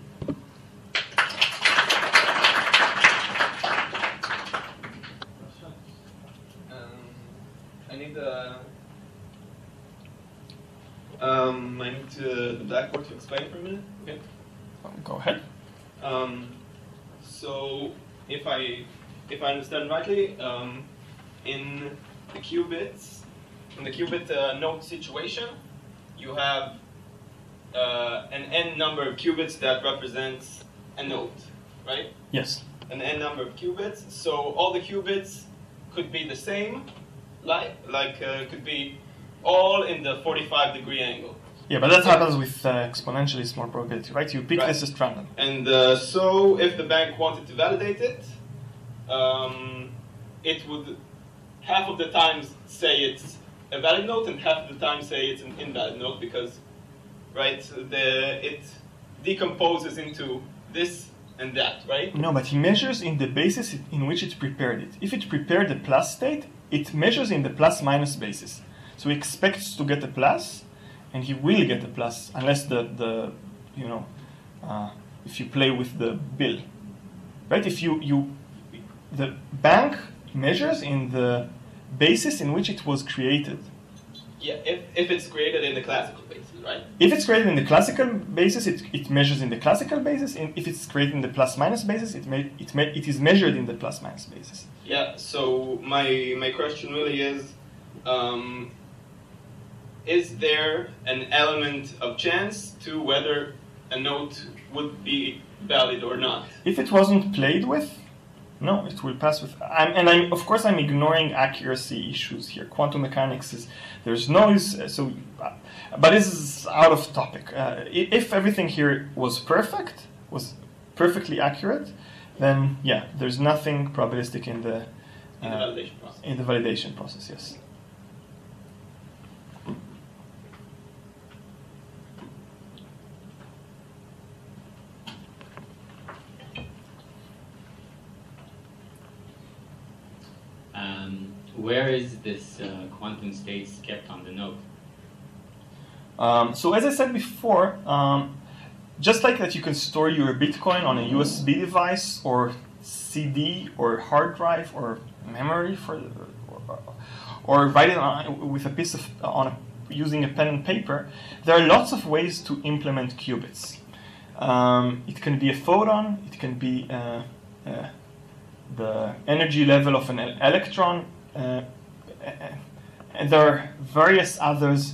I need the blackboard to explain for a minute. Okay. Go ahead. So if I understand rightly, in the qubit node situation, you have an n number of qubits that represents a node, right? Yes. An n number of qubits. So all the qubits could be the same, could be all in the 45-degree angle. Yeah, but that happens with exponentially small probability, right? You pick this as random. And so if the bank wanted to validate it, it would half of the times say it's a valid node and half of the time say it's an invalid node because, right, it decomposes into this and that, right? No, but he measures in the basis in which it prepared it. If it prepared the plus state, it measures in the plus-minus basis. So he expects to get a plus, and he will get a plus unless if you play with the bill, right? If the bank measures in the basis in which it was created. Yeah, if it's created in the classical basis, right? If it's created in the classical basis, it measures in the classical basis. And if it's created in the plus-minus basis, it is measured in the plus-minus basis. Yeah. So my question really is there an element of chance to whether a node would be valid or not? If it wasn't played with, no, it will pass with. Of course, I'm ignoring accuracy issues here. Quantum mechanics there's noise, but this is out of topic. If everything here was perfectly accurate, then yeah, there's nothing probabilistic in the validation process. In the validation process, yes. Where is this quantum states kept on the node? So as I said before, just like that you can store your Bitcoin on a USB device or CD or hard drive or memory or write it with a piece of using a pen and paper, there are lots of ways to implement qubits. It can be a photon, it can be the energy level of an electron, and there are various others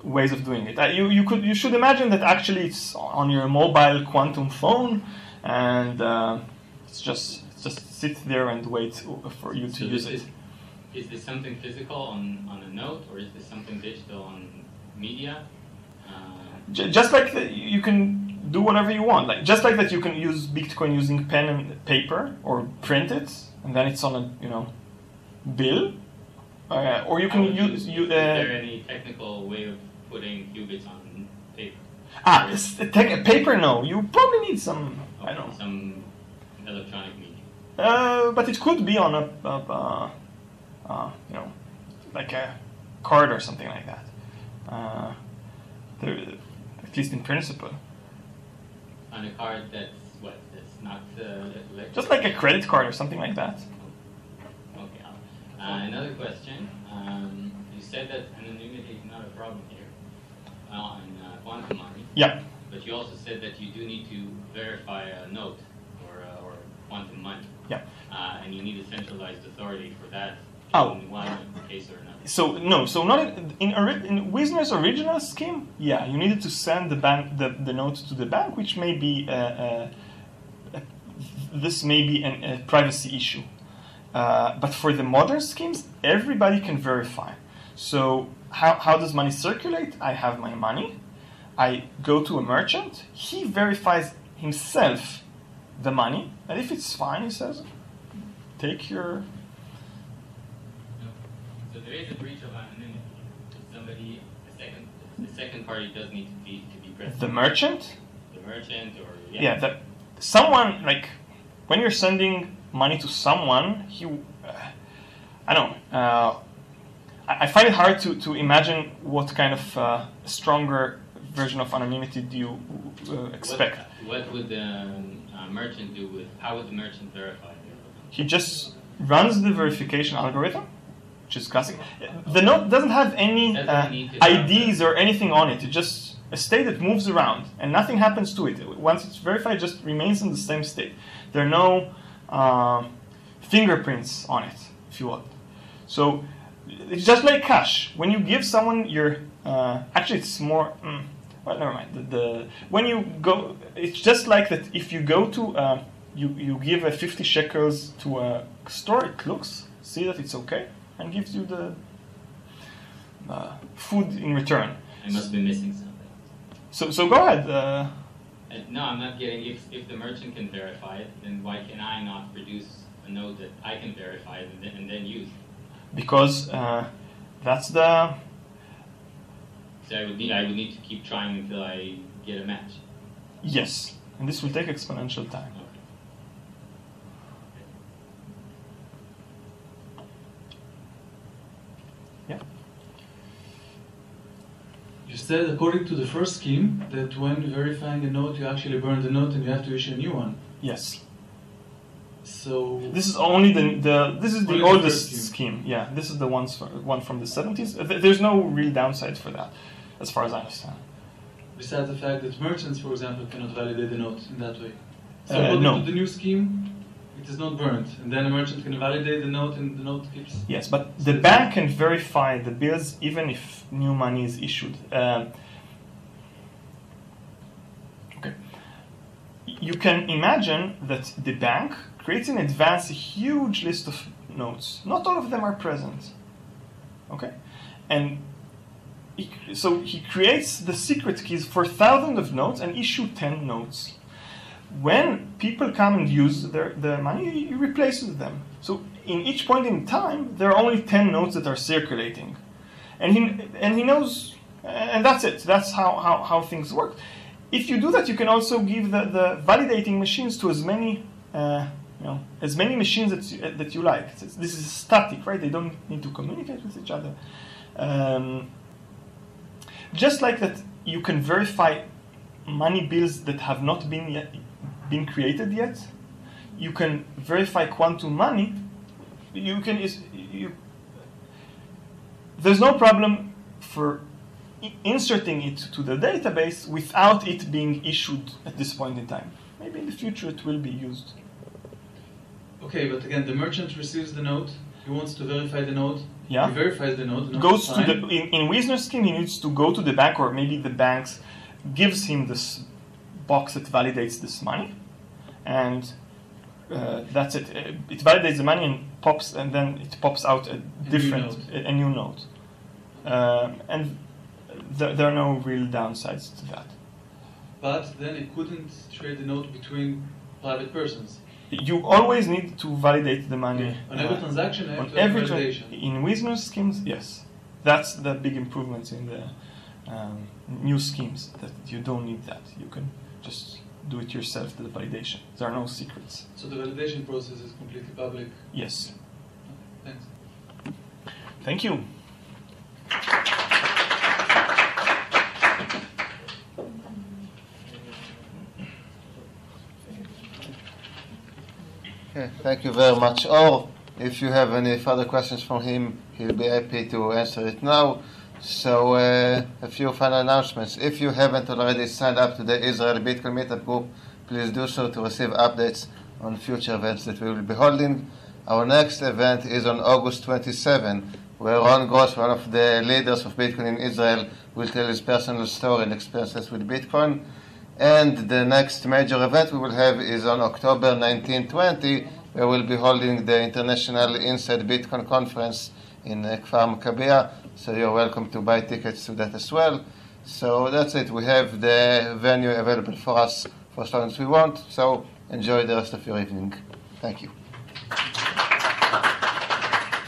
ways of doing it. You should imagine that actually it's on your mobile quantum phone, and it's just sit there and wait for you to use it. Is this something physical on a node, or is this something digital on media? Just like you can do whatever you want. Just like that, you can use Bitcoin using pen and paper or print it, and then it's on a bill, or you can use. Is there any technical way of putting qubits on paper? Paper? No, you probably need some. Okay, I don't know, some electronic medium. But it could be on like a card or something like that. At least in principle. On a card that's what? That's not just like a credit card or something like that. Okay. Another question. You said that anonymity is not a problem here in quantum money. Yeah. But you also said that you do need to verify a note or quantum money. Yeah. And you need a centralized authority for that in one case or another. So no, so not in Wiesner's original scheme. Yeah, you needed to send the note to the bank, which may be this may be a privacy issue. But for the modern schemes, everybody can verify. So how does money circulate? I have my money. I go to a merchant. He verifies himself the money, and if it's fine, he says, take your... So there is a breach of anonymity. Somebody, the second party does need to be present. The merchant? The merchant, or yeah, someone, like when you're sending money to someone, I don't know. I find it hard to imagine what kind of stronger version of anonymity do you expect. What would the merchant do how would the merchant verify? He just runs the verification algorithm, which is classic. The note doesn't have any IDs or anything on it. It's just a state that moves around, and nothing happens to it. Once it's verified, it just remains in the same state. There are no fingerprints on it, if you want. So it's just like cash. When you give someone your... actually, it's more... well, never mind. When you go... It's just like that if you go to... You give 50 shekels to a store, it looks, see that it's okay, and gives you the food in return. I must be missing something. So go ahead. No, I'm not getting... If the merchant can verify it, then why can I not produce a note that I can verify it and then use? Because that's the... So I would need to keep trying until I get a match. Yes, and this will take exponential time. Okay. Yeah. You said, according to the first scheme, that when verifying a note, you actually burn the note and you have to issue a new one. Yes. So this is only the oldest scheme. Yeah, this is the one from the 70s. There's no real downside for that, as far as I understand. Besides the fact that merchants, for example, cannot validate the note in that way. So according no. to the new scheme, it is not burned, and then a merchant can validate the note, and the note keeps... Yes, but the bank can verify the bills even if new money is issued. Okay. You can imagine that the bank creates in advance a huge list of notes. Not all of them are present. Okay? And so he creates the secret keys for thousands of notes and issue 10 notes. When people come and use their money, he replaces them. So in each point in time, there are only 10 notes that are circulating. And he knows, and that's it. That's how things work. If you do that, you can also give the validating machines to as many machines that you like. This is static, right? They don't need to communicate with each other. Just like that, you can verify money bills that have not been created yet. You can verify quantum money. There's no problem for inserting it to the database without it being issued at this point in time. Maybe in the future it will be used. Okay, but again, the merchant receives the note. He wants to verify the note. Yeah. He verifies the note. Goes to in Wiesner's scheme, he needs to go to the bank, or maybe the bank gives him this box that validates this money, and that's it. It validates the money and then it pops out a new note. And there are no real downsides to that. But then it couldn't trade the note between private persons. You always need to validate the money. Okay. On every transaction, I have to have validation. In Wiesner's schemes, yes. That's the big improvements in the new schemes, that you don't need that. You can just do it yourself, the validation. There are no secrets. So the validation process is completely public? Yes. Okay, thanks. Thank you. Okay, thank you very much, Or. If you have any further questions from him, he'll be happy to answer it now. So, a few final announcements. If you haven't already signed up to the Israel Bitcoin Meetup group, please do so to receive updates on future events that we will be holding. Our next event is on August 27, where Ron Gross, one of the leaders of Bitcoin in Israel, will tell his personal story and experiences with Bitcoin. And the next major event we will have is on October 19-20, where we'll be holding the International Inside Bitcoin Conference in Kfar Maccabea. So you're welcome to buy tickets to that as well. So that's it. We have the venue available for us for as long as we want. So enjoy the rest of your evening. Thank you.